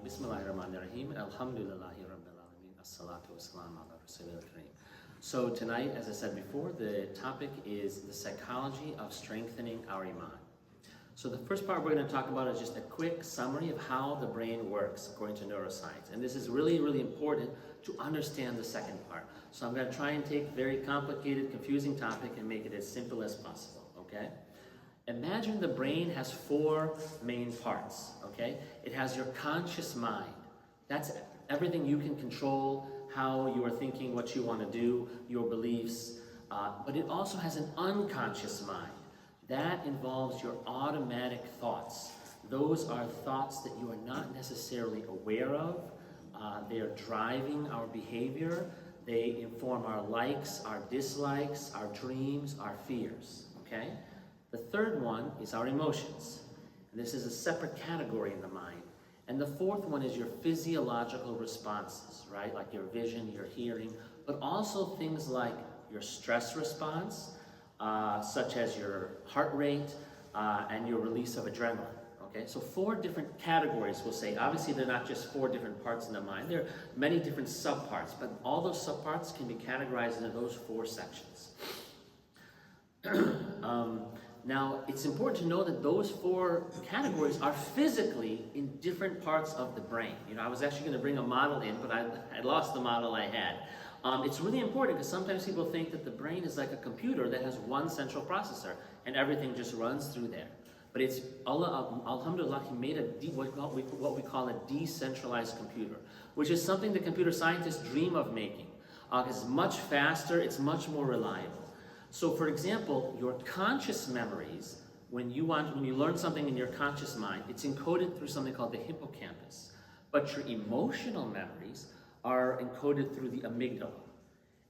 Bismillahirrahmanirrahim. Alhamdulillahi Rabbil Alameen. As-salatu was-salam ala Rasulil Kareem. So tonight, as I said before, the topic is the psychology of strengthening our Iman. So the first part we're going to talk about is just a quick summary of how the brain works according to neuroscience. And this is really, really important to understand the second part. So I'm going to try and take a very complicated, confusing topic and make it as simple as possible, okay? Imagine the brain has four main parts, okay? It has your conscious mind. That's everything you can control, how you are thinking, what you want to do, your beliefs. But it also has an unconscious mind. That involves your automatic thoughts. Those are thoughts that you are not necessarily aware of. They are driving our behavior. They inform our likes, our dislikes, our dreams, our fears, okay? The third one is our emotions. And this is a separate category in the mind. And the fourth one is your physiological responses, right? Like your vision, your hearing, but also things like your stress response, such as your heart rate and your release of adrenaline. Okay, so four different categories, we'll say. Obviously, they're not just four different parts in the mind. There are many different subparts, but all those subparts can be categorized into those four sections. Now, it's important to know that those four categories are physically in different parts of the brain. You know, I was actually going to bring a model in, but I lost the model I had. It's really important because sometimes people think that the brain is like a computer that has one central processor and everything just runs through there. But it's, alhamdulillah, he made what we call a decentralized computer, which is something the computer scientists dream of making. It's much faster, it's much more reliable. So for example, your conscious memories, when you learn something in your conscious mind, it's encoded through something called the hippocampus. But your emotional memories are encoded through the amygdala.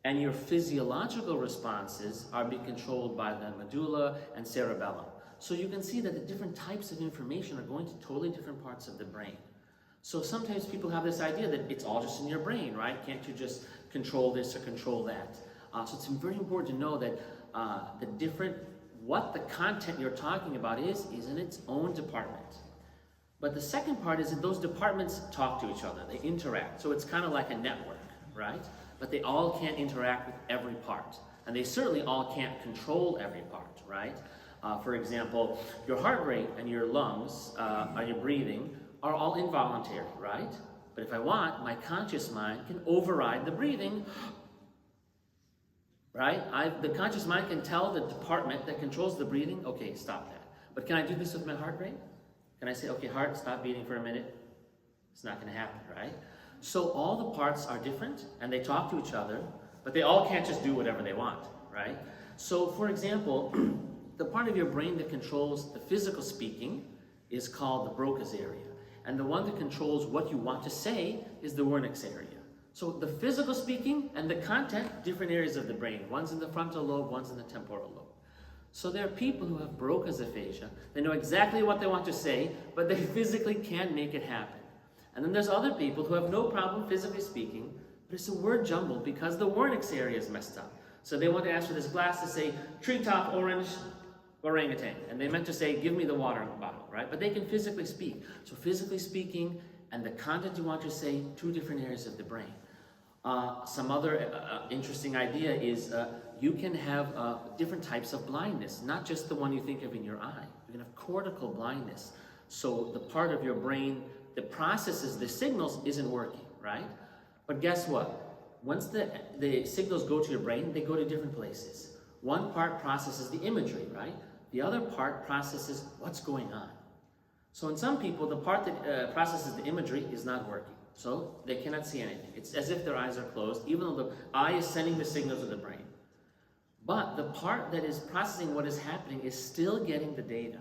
And your physiological responses are being controlled by the medulla and cerebellum. So you can see that the different types of information are going to totally different parts of the brain. So sometimes people have this idea that it's all just in your brain, right? Can't you just control this or control that? So it's very important to know that what the content you're talking about is in its own department. But the second part is that those departments talk to each other, they interact. So it's kind of like a network, right? But they all can't interact with every part. And they certainly all can't control every part, right? For example, your heart rate and your lungs, and your breathing are all involuntary, right? But if I want, my conscious mind can override the breathing, right? The conscious mind can tell the department that controls the breathing, okay, stop that. But can I do this with my heart rate? Can I say, okay, heart, stop beating for a minute? It's not going to happen, right? So all the parts are different, and they talk to each other, but they all can't just do whatever they want, right? So, for example, the part of your brain that controls the physical speaking is called the Broca's area. And the one that controls what you want to say is the Wernicke's area. So the physical speaking and the content, different areas of the brain. One's in the frontal lobe, one's in the temporal lobe. So there are people who have Broca's aphasia. They know exactly what they want to say, but they physically can't make it happen. And then there's other people who have no problem physically speaking, but it's a word jumble because the Wernicke's area is messed up. So they want to ask for this glass to say, treetop orange orangutan. And they meant to say, give me the water bottle, right? But they can physically speak. So physically speaking and the content you want to say, two different areas of the brain. Some other interesting idea is you can have different types of blindness, not just the one you think of in your eye. You can have cortical blindness. So the part of your brain that processes the signals isn't working, right? But guess what? Once the signals go to your brain, they go to different places. One part processes the imagery, right? The other part processes what's going on. So in some people, the part that processes the imagery is not working. So they cannot see anything. It's as if their eyes are closed, even though the eye is sending the signal to the brain. But the part that is processing what is happening is still getting the data.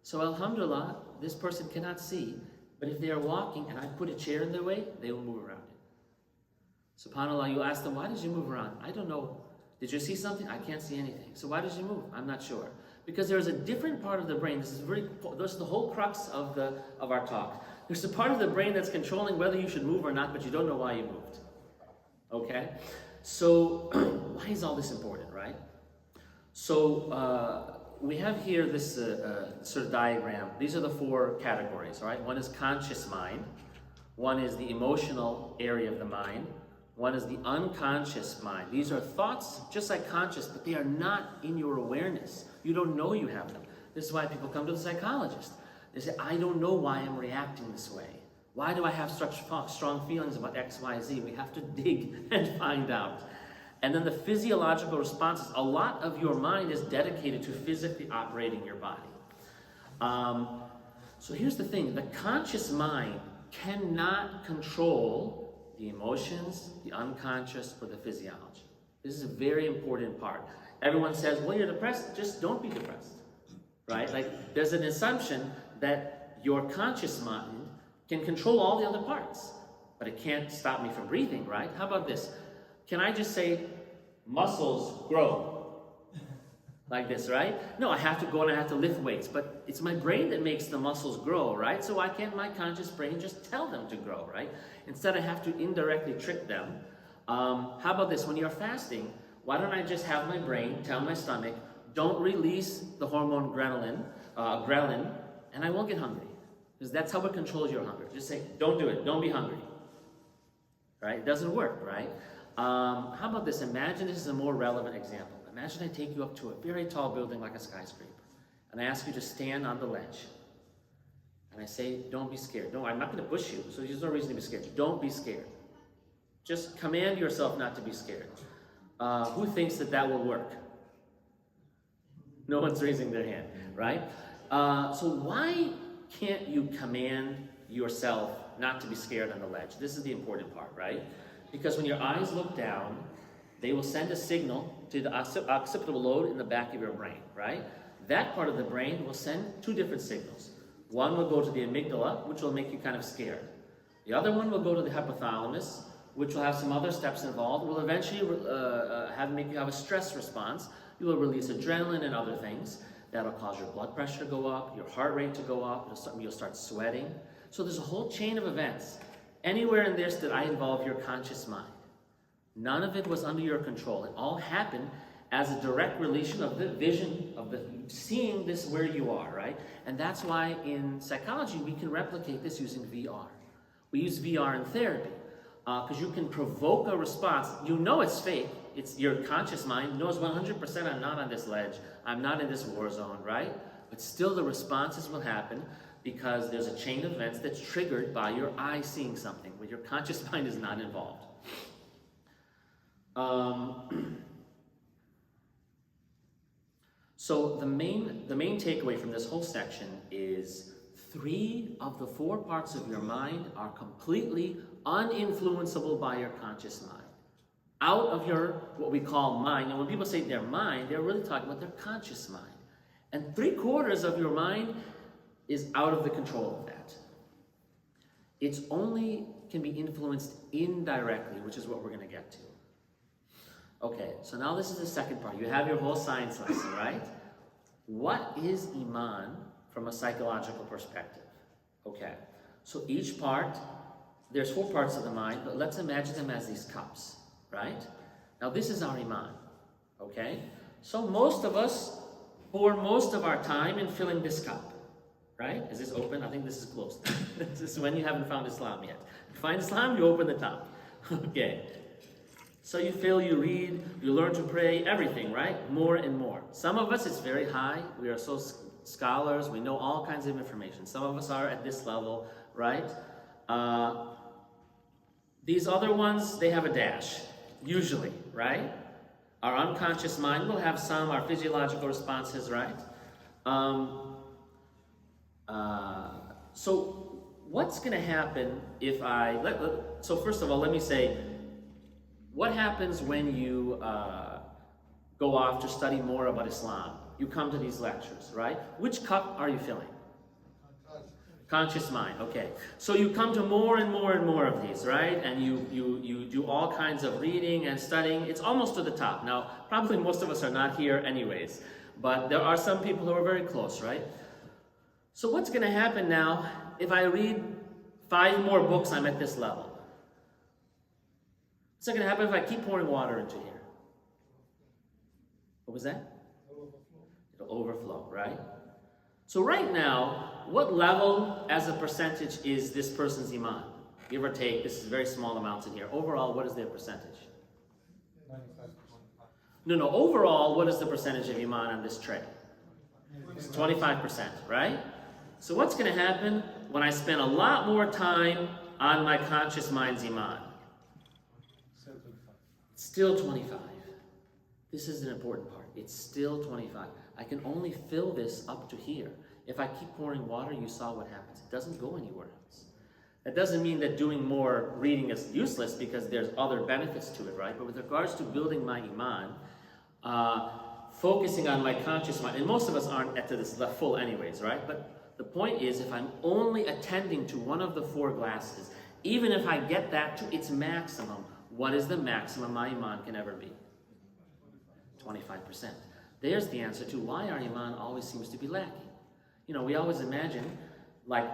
So alhamdulillah, this person cannot see, but if they are walking and I put a chair in their way, they will move around it. SubhanAllah, you ask them, why did you move around? I don't know. Did you see something? I can't see anything. So why did you move? I'm not sure. Because there is a different part of the brain. This is the whole crux of our talk. There's a part of the brain that's controlling whether you should move or not, but you don't know why you moved. Okay? So, why is all this important, right? So, we have here this sort of diagram. These are the four categories, all right? One is conscious mind. One is the emotional area of the mind. One is the unconscious mind. These are thoughts just like conscious, but they are not in your awareness. You don't know you have them. This is why people come to the psychologist. They say, I don't know why I'm reacting this way. Why do I have such strong feelings about X, Y, Z? We have to dig and find out. And then the physiological responses. A lot of your mind is dedicated to physically operating your body. So here's the thing. The conscious mind cannot control the emotions, the unconscious, or the physiology. This is a very important part. Everyone says, well, you're depressed. Just don't be depressed, right? Like, there's an assumption that your conscious mind can control all the other parts, but it can't stop me from breathing, right? How about this? Can I just say, muscles grow? Like this, right? No, I have to go and I have to lift weights, but it's my brain that makes the muscles grow, right? So why can't my conscious brain just tell them to grow, right? Instead, I have to indirectly trick them. How about this? When you're fasting, why don't I just have my brain tell my stomach, don't release the hormone ghrelin, and I won't get hungry. Because that's how it controls your hunger. Just say, don't do it. Don't be hungry. Right? It doesn't work, right? How about this? Imagine this is a more relevant example. Imagine I take you up to a very tall building like a skyscraper, and I ask you to stand on the ledge. And I say, don't be scared. No, I'm not going to push you, so there's no reason to be scared. Don't be scared. Just command yourself not to be scared. Who thinks that that will work? No one's raising their hand, right? So why can't you command yourself not to be scared on the ledge? This is the important part, right? Because when your eyes look down, they will send a signal to the occipital lobe in the back of your brain, right? That part of the brain will send two different signals. One will go to the amygdala, which will make you kind of scared. The other one will go to the hypothalamus, which will have some other steps involved. It will eventually make you have a stress response. You will release adrenaline and other things. That'll cause your blood pressure to go up, your heart rate to go up, you'll start sweating. So there's a whole chain of events. Anywhere in this that I involve your conscious mind. None of it was under your control. It all happened as a direct relation of the vision, of the seeing this where you are, right? And that's why in psychology we can replicate this using VR. We use VR in therapy because you can provoke a response. You know it's fake. It's your conscious mind knows 100% I'm not on this ledge. I'm not in this war zone, right? But still the responses will happen because there's a chain of events that's triggered by your eye seeing something where your conscious mind is not involved. So the main takeaway from this whole section is 3 of the 4 parts of your mind are completely uninfluenceable by your conscious mind. Out of your, what we call mind, and when people say their mind, they're really talking about their conscious mind. And 3/4 of your mind is out of the control of that. It's only can be influenced indirectly, which is what we're going to get to. Okay, so now this is the second part. You have your whole science lesson, right? What is Iman from a psychological perspective? Okay, so each part, there's 4 parts of the mind, but let's imagine them as these cups, right? Now this is our Iman, okay? So most of us pour most of our time in filling this cup, right? Is this open? I think this is closed. This is when you haven't found Islam yet. You find Islam, you open the top. Okay. So you fill, you read, you learn to pray, everything, right? More and more. Some of us, it's very high. We are so scholars. We know all kinds of information. Some of us are at this level, right? These other ones, they have a dash, usually, right? Our unconscious mind will have some, our physiological responses, right? So what's going to happen if so first of all, let me say, what happens when you go off to study more about Islam? You come to these lectures, right? Which cup are you filling? Conscious mind, okay. So you come to more and more and more of these, right? And you do all kinds of reading and studying. It's almost to the top. Now, probably most of us are not here anyways, but there are some people who are very close, right? So what's going to happen now if I read 5 more books, I'm at this level? What's going to happen if I keep pouring water into here? What was that? It'll overflow, right? So right now, what level as a percentage is this person's Iman? Give or take, this is very small amounts in here. Overall, what is their percentage? 95%. No, overall, what is the percentage of Iman on this tray? 25%, right? So what's going to happen when I spend a lot more time on my conscious mind's Iman? It's still 25. This is an important part. It's still 25. I can only fill this up to here. If I keep pouring water, you saw what happens. It doesn't go anywhere else. That doesn't mean that doing more reading is useless, because there's other benefits to it, right? But with regards to building my Iman, focusing on my conscious mind, and most of us aren't at this full anyways, right? But the point is, if I'm only attending to one of the 4 glasses, even if I get that to its maximum, what is the maximum my Iman can ever be? 25%. There's the answer to why our Iman always seems to be lacking. You know, we always imagine,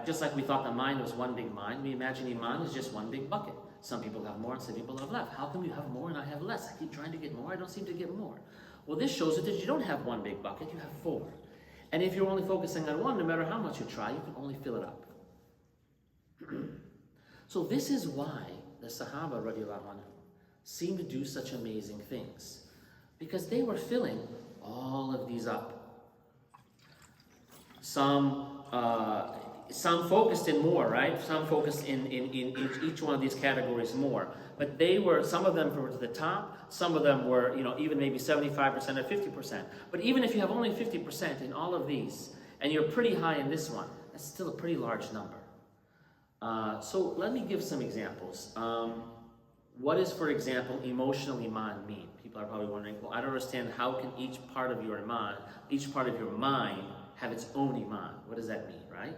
just like we thought the mind was one big mind, we imagine Iman is just one big bucket. Some people have more and some people have less. How come you have more and I have less? I keep trying to get more, I don't seem to get more. Well, this shows that you don't have one big bucket, you have 4. And if you're only focusing on one, no matter how much you try, you can only fill it up. So this is why the Sahaba, radiallahu anhu, seem to do such amazing things. Because they were filling all of these up. Some focused in more, right? Some focused in each one of these categories more. But some of them were to the top, some of them were, even maybe 75% or 50%. But even if you have only 50% in all of these, and you're pretty high in this one, that's still a pretty large number. So let me give some examples. What does, for example, emotional Iman mean? People are probably wondering, well, I don't understand, how can each part of your Iman, each part of your mind have its own Iman? What does that mean, right?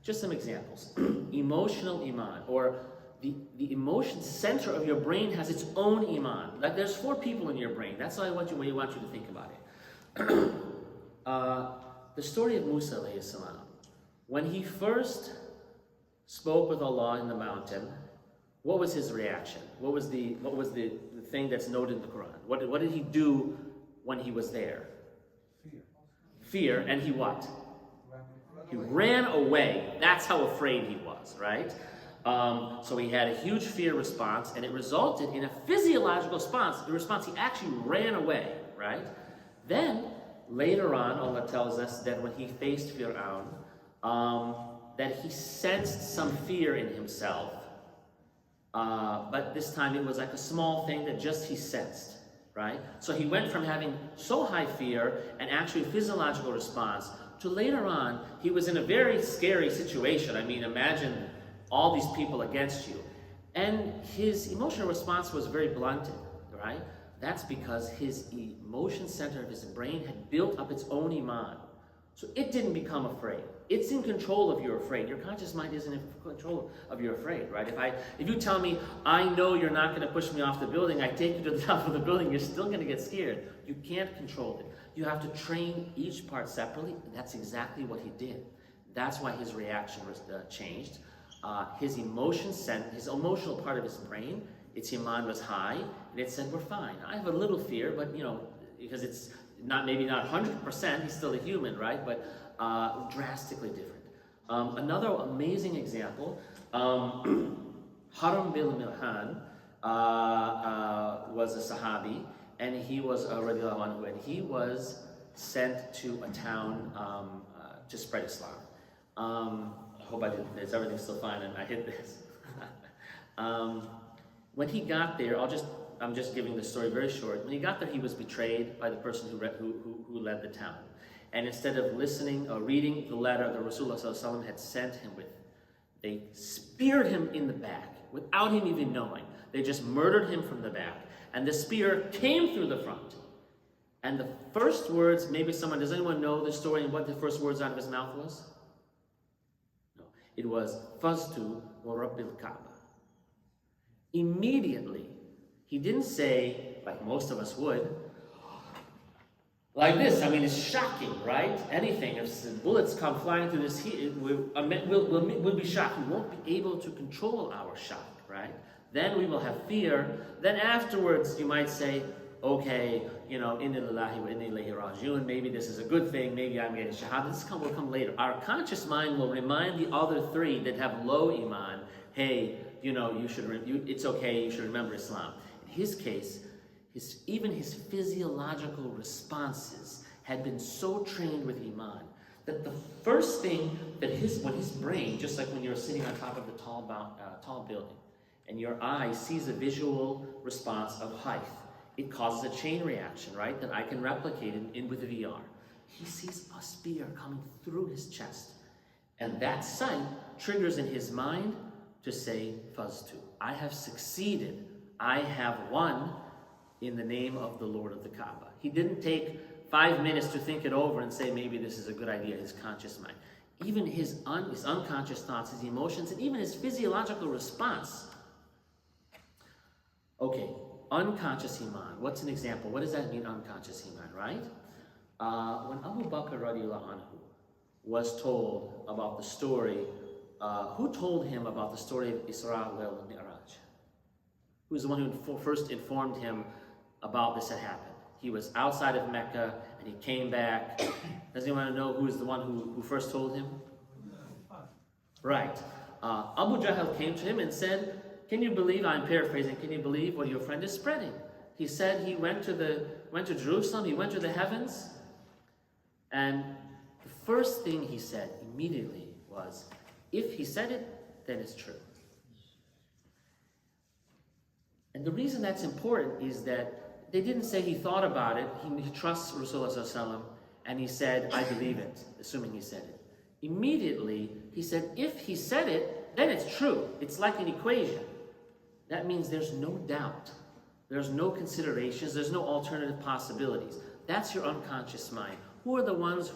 Just some examples. Emotional Iman, or the emotion center of your brain has its own Iman. Like there's 4 people in your brain. That's what I want you to think about it. The story of Musa alayhi salam. When he first spoke with Allah in the mountain, what was his reaction? What was the thing that's noted in the Quran? What did he do when he was there? Fear. And he what? He ran away. That's how afraid he was, right? So he had a huge fear response, and it resulted in a physiological response. He actually ran away, right? Then, later on, Allah tells us that when he faced Fir'aun, that he sensed some fear in himself. But this time it was like a small thing that just he sensed, right? So he went from having so high fear and actually a physiological response to later on, he was in a very scary situation. I mean, imagine all these people against you. And his emotional response was very blunted, right? That's because his emotion center of his brain had built up its own Iman. So it didn't become afraid. It's in control of your afraid. Your conscious mind isn't in control of your afraid, right? If you tell me, I know you're not going to push me off the building, I take you to the top of the building, you're still going to get scared. You can't control it. You have to train each part separately, and that's exactly what he did. That's why his reaction was changed. His emotional part of his brain, its Iman was high, and it said, we're fine. I have a little fear, but because it's maybe not 100%, he's still a human, right? But drastically different. Another amazing example, Haram bin Milhan was a Sahabi, and he was radiallahu anhu, and he was sent to a town to spread Islam. I hope I didn't. Is everything still fine? And I hit this. When he got there, I'm just giving the story very short. When he got there, he was betrayed by the person who led the town. And instead of listening or reading the letter that Rasulullah ﷺ had sent him with, they speared him in the back without him even knowing. They just murdered him from the back. And the spear came through the front. And the first words, does anyone know the story and what the first words out of his mouth was? No. It was, Faztu wa Rabbil Kaaba. Immediately, he didn't say, like most of us would, like this. I mean, it's shocking, right? Anything, if bullets come flying through this heat, we'll be shocked. We won't be able to control our shock, right? Then we will have fear. Then afterwards, you might say, okay, inna lillahi wa inna ilayhi raji'un. Maybe this is a good thing. Maybe I'm getting shahada. This will come later. Our conscious mind will remind the other 3 that have low Iman, hey, it's okay, you should remember Islam. In his case, even his physiological responses had been so trained with Iman that the first thing that when his brain, just like when you're sitting on top of the tall building, and your eye sees a visual response of height, it causes a chain reaction, right? That I can replicate in with VR. He sees a spear coming through his chest, and that sight triggers in his mind to say, Faztu, I have succeeded. I have won in the name of the Lord of the Kaaba. He didn't take 5 minutes to think it over and say, maybe this is a good idea, his conscious mind. Even his unconscious thoughts, his emotions, and even his physiological response. Okay, unconscious Iman. What's an example? What does that mean, unconscious Iman, right? When Abu Bakr radiallahu anhu was told about the story, who told him about the story of Isra wal Mi'raj? Who's the one who first informed him about this had happened? He was outside of Mecca and he came back. Does anyone know who is the one who first told him? Right. Abu Jahl came to him and said, can you believe, I'm paraphrasing, can you believe what your friend is spreading? He said he went to Jerusalem, he went to the heavens, and the first thing he said immediately was, if he said it, then it's true. And the reason that's important is that they didn't say he thought about it, he trusts Rasulullah and he said, I believe it, assuming he said it. Immediately, he said, if he said it, then it's true. It's like an equation. That means there's no doubt. There's no considerations. There's no alternative possibilities. That's your unconscious mind. Who are the ones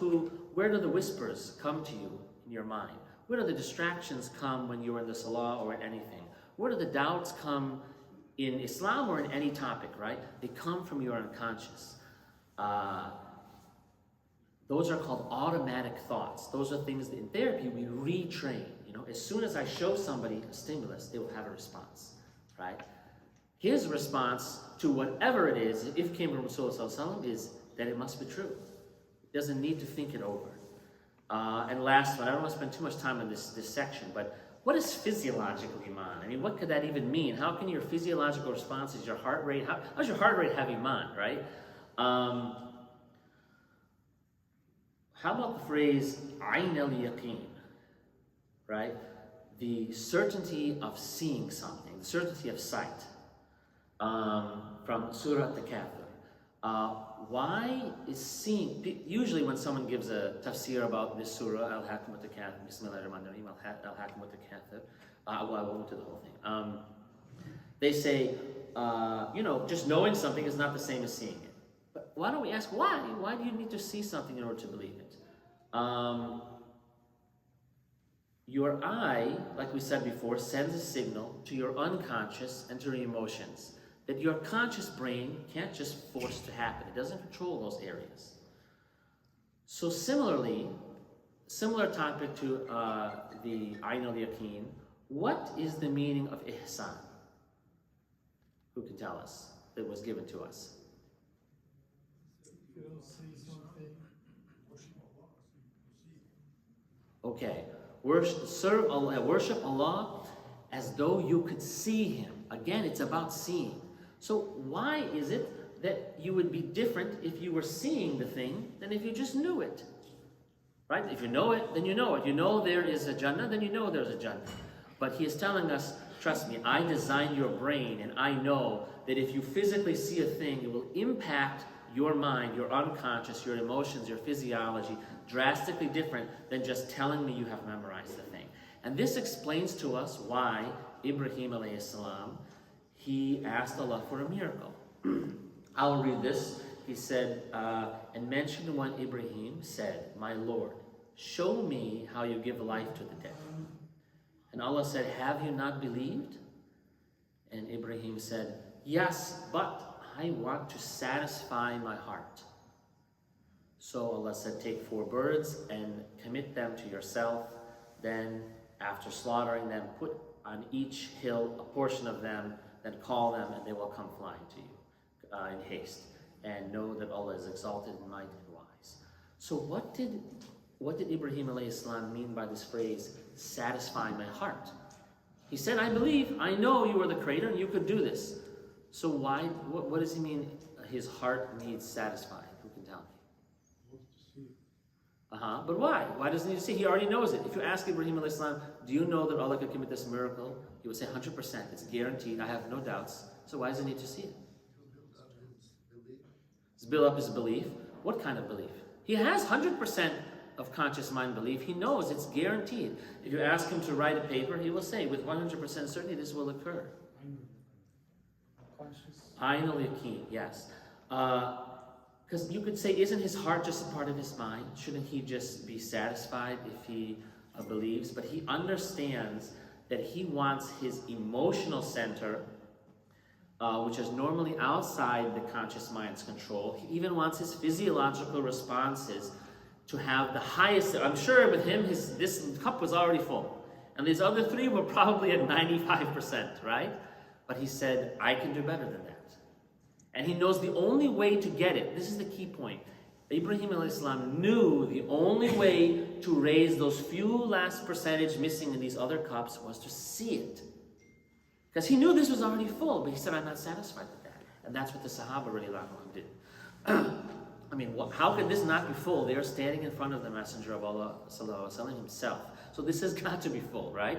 where do the whispers come to you in your mind? Where do the distractions come when you're in the salah or in anything? Where do the doubts come in Islam or in any topic, right? They come from your unconscious. Those are called automatic thoughts. Those are things that in therapy we retrain. As soon as I show somebody a stimulus, they will have a response, right? His response to whatever it is, if it came from Rasulullah is that it must be true. It doesn't need to think it over. And last one, I don't want to spend too much time on this section, but what is physiological Iman? I mean, what could that even mean? How can your physiological responses, your heart rate, how does your heart rate have Iman, right? How about the phrase, Ayn al-Yaqeen, right? The certainty of seeing something, the certainty of sight, from Surah At-Takathur. Why is seeing, usually when someone gives a tafsir about this surah, Al-Hakim At-Takathur, Bismillahir-Rahmanir-Rahim, Al-Hakim At-Takathur, I won't do the whole thing. They say, just knowing something is not the same as seeing it. But why don't we ask why? Why do you need to see something in order to believe it? Your eye, like we said before, sends a signal to your unconscious and to your emotions that your conscious brain can't just force to happen. It doesn't control those areas. So similarly, similar topic to the Ayn al-Yaqeen, what is the meaning of ihsan? Who can tell us? That was given to us. You don't see something, Okay, worship Allah as though you could see Him. Again, it's about seeing. So why is it that you would be different if you were seeing the thing than if you just knew it? Right? If you know it, then you know it. You know there is a Jannah, then you know there's a Jannah. But He is telling us, trust me, I designed your brain and I know that if you physically see a thing, it will impact your mind, your unconscious, your emotions, your physiology, drastically different than just telling me you have memorized the thing. And this explains to us why Ibrahim alayhi salam, he asked Allah for a miracle. I'll read this. He said, and mentioned when Ibrahim said, my Lord, show me how you give life to the dead. And Allah said, have you not believed? And Ibrahim said, yes, but I want to satisfy my heart. So Allah said, take 4 birds and commit them to yourself. Then after slaughtering them, put on each hill a portion of them, then call them and they will come flying to you in haste. And know that Allah is exalted in might and wise. So what did Ibrahim alayhi salam mean by this phrase, satisfy my heart? He said, I believe, I know you are the creator and you could do this. So why, what does he mean his heart needs satisfying? Who can tell me? But why? Why doesn't he see? He already knows it. If you ask Ibrahim alayhi salam, do you know that Allah could commit this miracle? He would say 100%. It's guaranteed. I have no doubts. So why does he need to see it? It's build up his belief. What kind of belief? He has 100% of conscious mind belief. He knows it's guaranteed. If you ask him to write a paper, he will say with 100% certainty this will occur. Ainul Yaqeen, yes. Because you could say, isn't his heart just a part of his mind? Shouldn't he just be satisfied if he believes? But he understands that he wants his emotional center, which is normally outside the conscious mind's control. He even wants his physiological responses to have the highest. I'm sure with him, this cup was already full. And these other three were probably at 95%, right? But he said, I can do better than that. And he knows the only way to get it, this is the key point. Ibrahim alayhi salam knew the only way to raise those few last percentage missing in these other cups was to see it. Because he knew this was already full, but he said, I'm not satisfied with that. And that's what the Sahaba radiallahu did. I mean, how could this not be full? They are standing in front of the Messenger of Allah sallallahu alaihi wasallam himself. So this has got to be full, right?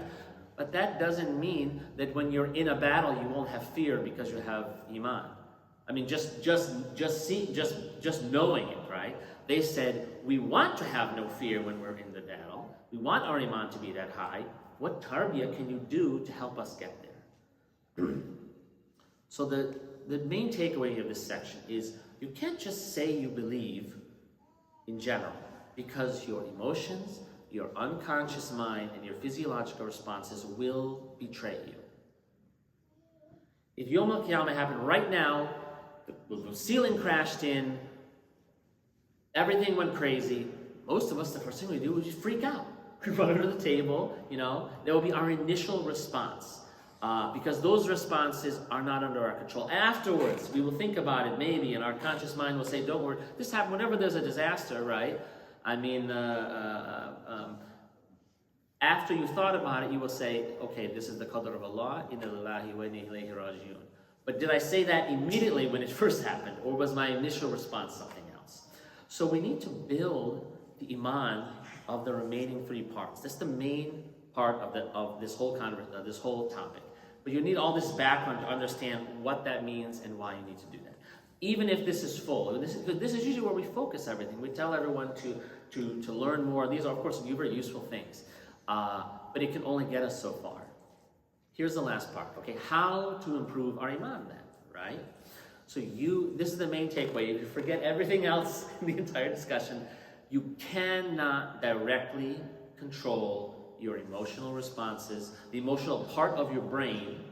But that doesn't mean that when you're in a battle, you won't have fear because you have Iman. I mean, just knowing it, right? They said, we want to have no fear when we're in the battle. We want our Iman to be that high. What tarbiyah can you do to help us get there? So the main takeaway of this section is you can't just say you believe in general, because your emotions, your unconscious mind, and your physiological responses will betray you. If Yom Al-Qiyamah happened right now, the ceiling crashed in, everything went crazy, most of us, the first thing we do is just freak out. We run under the table, that will be our initial response. Because those responses are not under our control. Afterwards, we will think about it maybe, and our conscious mind will say, don't worry, this happens whenever there's a disaster, right? I mean, after you thought about it, you will say, okay, this is the qadr of Allah, inna lillahi wa inna ilayhi raji'un. But did I say that immediately when it first happened, or was my initial response something else? So we need to build the Iman of the remaining three parts. That's the main part of this whole topic. But you need all this background to understand what that means and why you need to do that. Even if this is full, this is usually where we focus everything. We tell everyone to learn more. These are, of course, very useful things. But it can only get us so far. Here's the last part. Okay, how to improve our Iman then, right? So this is the main takeaway. If you forget everything else in the entire discussion, you cannot directly control your emotional responses, the emotional part of your brain,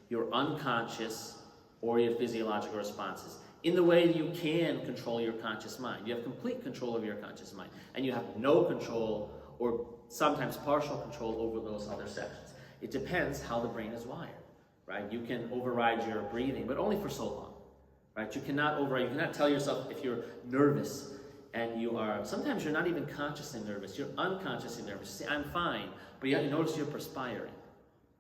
your unconscious, or your physiological responses, in the way that you can control your conscious mind. You have complete control of your conscious mind, and you have no control, or sometimes partial control, over those other sections. It depends how the brain is wired, right? You can override your breathing, but only for so long, right? You cannot tell yourself if you're nervous, and sometimes you're not even consciously nervous, you're unconsciously nervous. You say, I'm fine, but you notice you're perspiring,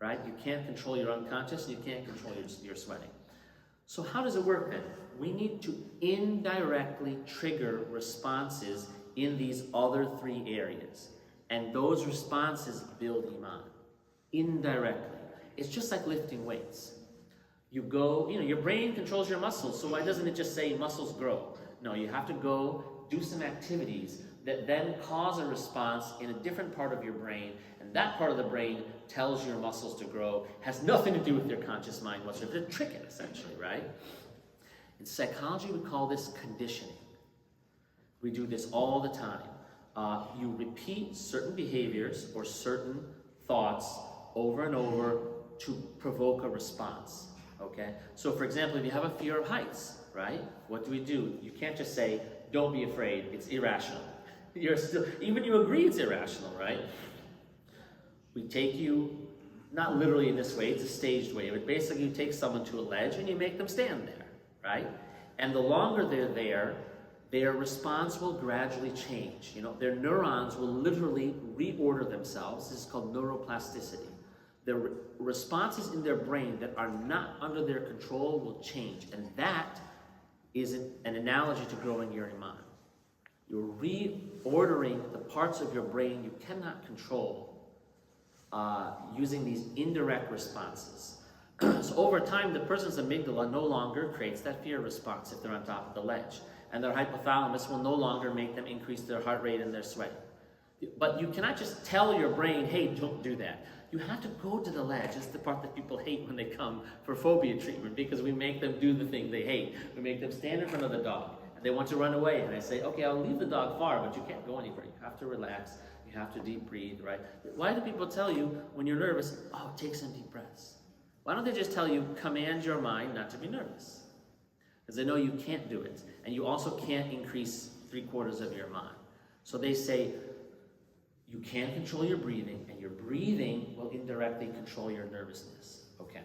right? You can't control your unconscious, and you can't control your sweating. So how does it work then? We need to indirectly trigger responses in these other three areas. And those responses build Iman, indirectly. It's just like lifting weights. You go, your brain controls your muscles, so why doesn't it just say muscles grow? No, you have to go do some activities that then cause a response in a different part of your brain, and that part of the brain tells your muscles to grow, has nothing to do with your conscious mind whatsoever. To trick it, essentially, right? In psychology, we call this conditioning. We do this all the time. You repeat certain behaviors or certain thoughts over and over to provoke a response, okay? So for example, if you have a fear of heights, right? What do? You can't just say, don't be afraid, it's irrational. Even you agree it's irrational, right? We take you, not literally in this way, it's a staged way, but basically you take someone to a ledge and you make them stand there, right? And the longer they're there, their response will gradually change. Their neurons will literally reorder themselves. This is called neuroplasticity. the responses in their brain that are not under their control will change. And that is an analogy to growing your Iman. You're reordering the parts of your brain you cannot control using these indirect responses. So over time, the person's amygdala no longer creates that fear response if they're on top of the ledge. And their hypothalamus will no longer make them increase their heart rate and their sweating. But you cannot just tell your brain, hey, don't do that. You have to go to the ledge. It's the part that people hate when they come for phobia treatment, because we make them do the thing they hate. We make them stand in front of the dog, and they want to run away. And I say, okay, I'll leave the dog far, but you can't go anywhere. You have to relax. You have to deep breathe, right? Why do people tell you when you're nervous, oh, take some deep breaths? Why don't they just tell you, command your mind not to be nervous? Because they know you can't do it. And you also can't increase 3/4 of your mind. So they say, you can't control your breathing, and your breathing will indirectly control your nervousness. Okay.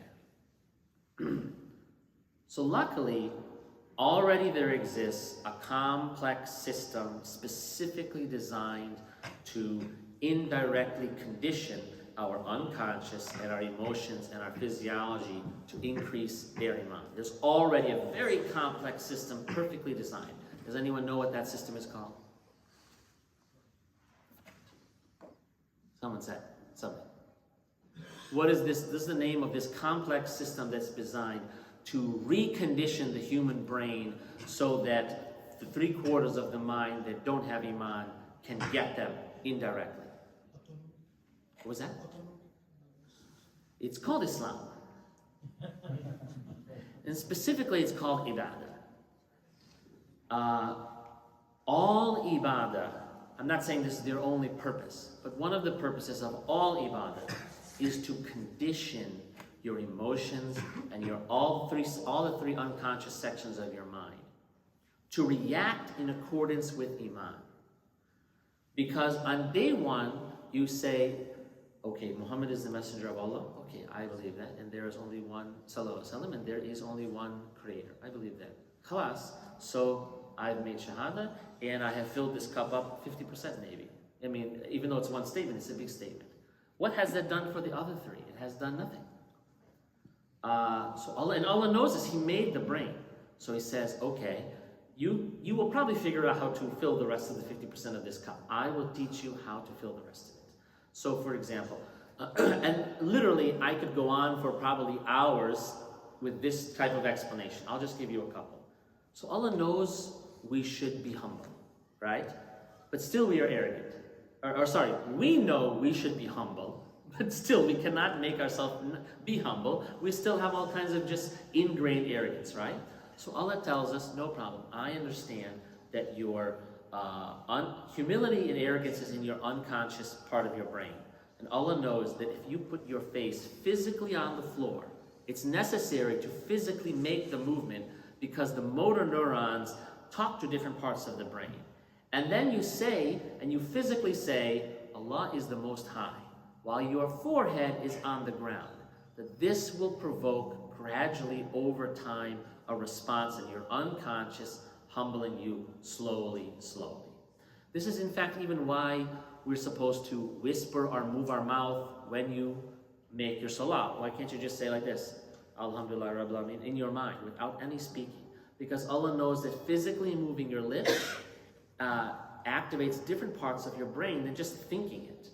So luckily, already there exists a complex system specifically designed to indirectly condition our unconscious and our emotions and our physiology to increase their Iman. There's already a very complex system perfectly designed. Does anyone know what that system is called? Someone said something. What is this? This is the name of this complex system that's designed to recondition the human brain so that the 3/4 of the mind that don't have Iman can get them indirectly. What was that? It's called Islam. And specifically it's called Ibadah. All Ibadah, I'm not saying this is their only purpose, but one of the purposes of all Ibadah is to condition your emotions and all the three unconscious sections of your mind to react in accordance with Iman. Because on day one, you say, okay, Muhammad is the messenger of Allah. Okay, I believe that. And there is only one, sallallahu alaihi wasallam, and there is only one creator. I believe that. Khalas. So I've made shahada, and I have filled this cup up 50% maybe. I mean, even though it's one statement, it's a big statement. What has that done for the other three? It has done nothing. So Allah knows this. He made the brain. So He says, okay, you will probably figure out how to fill the rest of the 50% of this cup. I will teach you how to fill the rest of it. So for example, and literally I could go on for probably hours with this type of explanation. I'll just give you a couple. So Allah knows we should be humble, right? But still we are arrogant. We know we should be humble, but still we cannot make ourselves be humble. We still have all kinds of just ingrained arrogance, right? So Allah tells us, no problem. I understand that your humility and arrogance is in your unconscious part of your brain. And Allah knows that if you put your face physically on the floor, it's necessary to physically make the movement because the motor neurons talk to different parts of the brain. And then you say, and you physically say, Allah is the Most High, while your forehead is on the ground. That this will provoke gradually over time a response in your unconscious, humbling you slowly, slowly. This is in fact even why we're supposed to whisper or move our mouth when you make your salah. Why can't you just say like this, Alhamdulillah Rabbil Alameen, in your mind without any speaking? Because Allah knows that physically moving your lips activates different parts of your brain than just thinking it.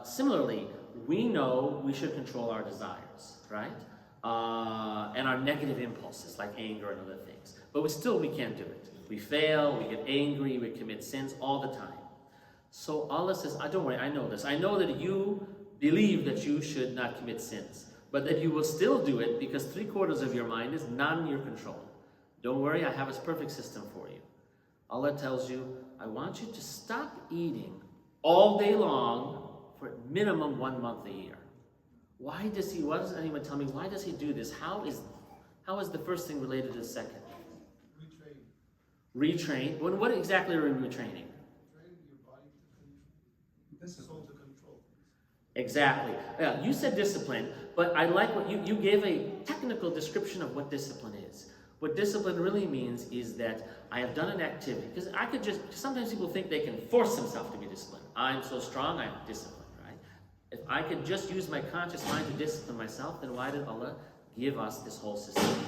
Similarly, we know we should control our desires, right? And our negative impulses like anger and other things. But we can't do it. We fail, we get angry, we commit sins all the time. So Allah says, don't worry, I know this. I know that you believe that you should not commit sins, but that you will still do it because 3/4 of your mind is not in your control. Don't worry, I have a perfect system for you. Allah tells you, I want you to stop eating all day long for minimum 1 month a year. Why does anyone tell me, why does He do this? How is the first thing related to the second? Retrain. What exactly are we retraining? Training your body to soul to control. Exactly. Yeah, you said discipline, but I like what you gave a technical description of what discipline is. What discipline really means is that I have done an activity, because sometimes people think they can force themselves to be disciplined. I'm so strong, I'm disciplined, right? If I could just use my conscious mind to discipline myself, then why did Allah give us this whole system?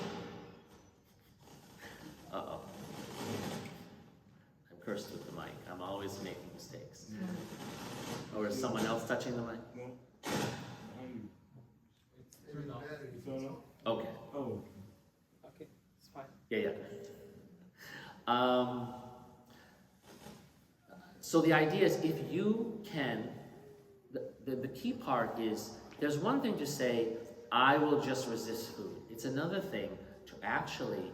Uh-oh. I'm cursed with the mic. I'm always making mistakes. Or is someone else touching the mic? No. It's It's on. Okay. Oh. Okay, it's fine. Yeah. So the idea is, if you can, the key part is, there's one thing to say, I will just resist food. It's another thing to actually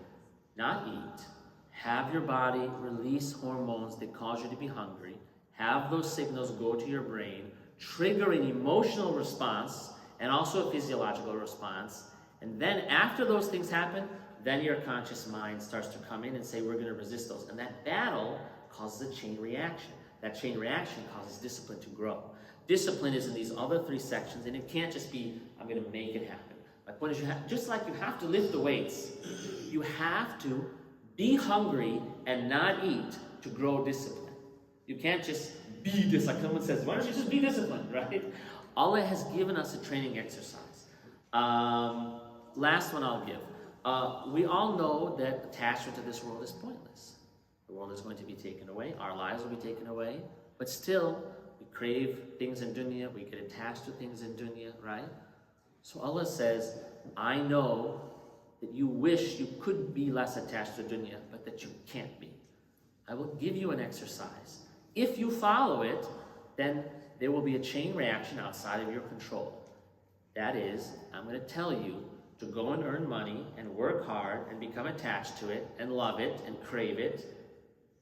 not eat, have your body release hormones that cause you to be hungry, have those signals go to your brain, trigger an emotional response and also a physiological response, and then after those things happen, then your conscious mind starts to come in and say, we're going to resist those. And that battle causes a chain reaction. That chain reaction causes discipline to grow. Discipline is in these other three sections, and it can't just be, I'm going to make it happen. My point is, just like you have to lift the weights, you have to be hungry and not eat to grow discipline. You can't just be this, like someone says, why don't you just be disciplined, right? Allah has given us a training exercise. Last one I'll give. We all know that attachment to this world is pointless. The world is going to be taken away. Our lives will be taken away. But still, we crave things in dunya. We get attached to things in dunya, right? So Allah says, I know that you wish you could be less attached to dunya, but that you can't be. I will give you an exercise. If you follow it, then there will be a chain reaction outside of your control. That is, I'm going to tell you to go and earn money and work hard and become attached to it and love it and crave it.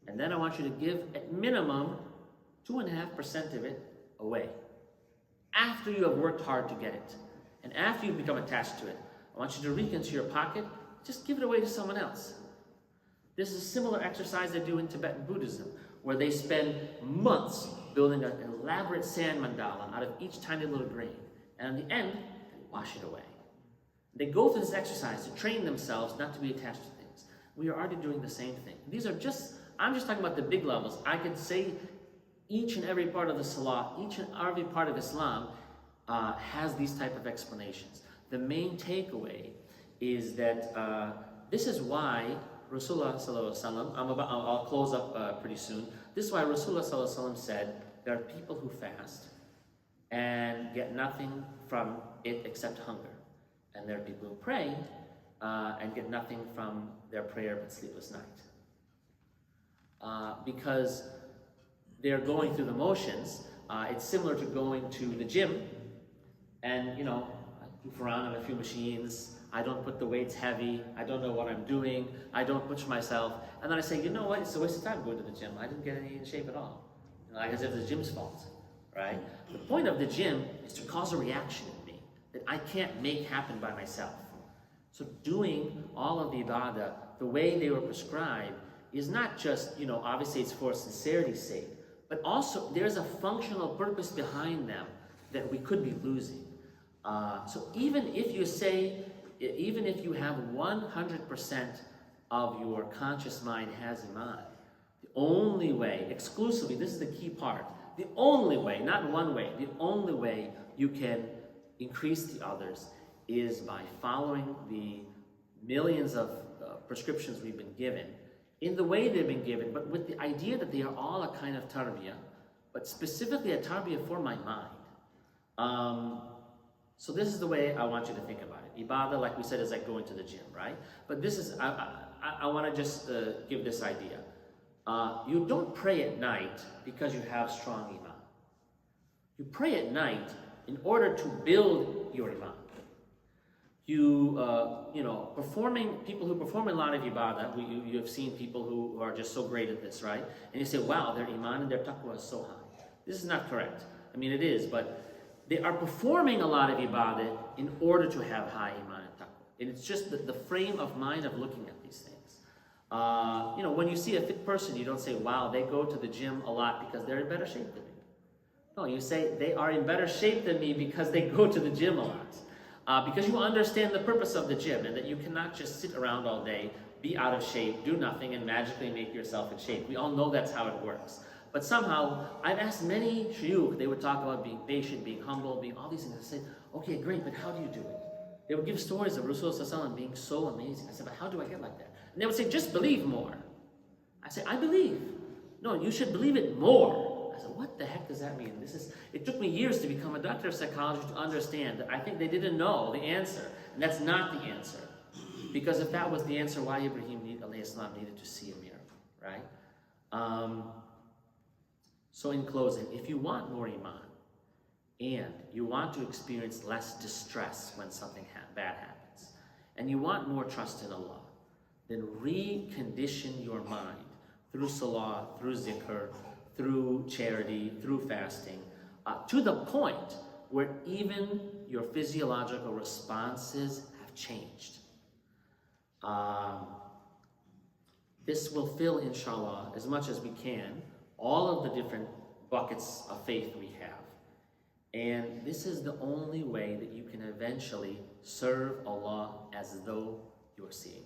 And then I want you to give at minimum 2.5% of it away. After you have worked hard to get it. And after you become attached to it, I want you to reach into your pocket, just give it away to someone else. This is a similar exercise they do in Tibetan Buddhism, where they spend months building an elaborate sand mandala out of each tiny little grain. And in the end, they wash it away. They go through this exercise to train themselves not to be attached to things. We are already doing the same thing. These are just, I'm just talking about the big levels. I could say each and every part of the Salah, each and every part of Islam has these type of explanations. The main takeaway is that this is why Rasulullah sallallahu alaihi wasallam, I'll close up pretty soon. This is why Rasulullah sallallahu alaihi wasallam said there are people who fast and get nothing from it except hunger. And there are people who pray and get nothing from their prayer but sleepless night. Because they're going through the motions. It's similar to going to the gym and, you know, I move around on a few machines. I don't put the weights heavy. I don't know what I'm doing. I don't push myself. And then I say, you know what? It's a waste of time going to the gym. I didn't get any in shape at all. You know, like as if the gym's fault, right? The point of the gym is to cause a reaction in me that I can't make happen by myself. So doing all of the ibadah the way they were prescribed is not just, you know, obviously it's for sincerity's sake, but also there's a functional purpose behind them that we could be losing. So even if you say, even if you have 100% of your conscious mind has Iman, the only way, exclusively, this is the key part, the only way, not one way, the only way you can increase the others is by following the millions of prescriptions we've been given in the way they've been given, but with the idea that they are all a kind of tarbiyah, but specifically a tarbiyah for my mind. So this is the way I want you to think about it. Ibadah, like we said, is like going to the gym, right? But this is, I want to just give this idea. You don't pray at night because you have strong Iman. You pray at night in order to build your Iman. You know, people who perform a lot of ibadah, you have seen people who are just so great at this, right? And you say, wow, their Iman and their taqwa is so high. This is not correct. I mean, it is, but they are performing a lot of ibadah in order to have high Iman and taqwa. And it's just the frame of mind of looking at these things. You know, when you see a fit person, you don't say, wow, they go to the gym a lot because they're in better shape than me. No, you say they are in better shape than me because they go to the gym a lot. Because you understand the purpose of the gym and that you cannot just sit around all day, be out of shape, do nothing, and magically make yourself in shape. We all know that's how it works. But somehow, I've asked many shuyukh, they would talk about being patient, being humble, being all these things. I said, okay, great, but how do you do it? They would give stories of Rasulullah being so amazing. I said, but how do I get like that? And they would say, just believe more. I said, I believe. No, you should believe it more. I said, what the heck does that mean? It took me years to become a doctor of psychology to understand that I think they didn't know the answer. And that's not the answer. Because if that was the answer, why Ibrahim alayhi salam needed to see a miracle, right? So in closing, if you want more Iman, and you want to experience less distress when something bad happens, and you want more trust in Allah, then recondition your mind through salah, through zikr, through charity, through fasting, to the point where even your physiological responses have changed. This will fill, inshallah, as much as we can, all of the different buckets of faith we have. And this is the only way that you can eventually serve Allah as though you are seeing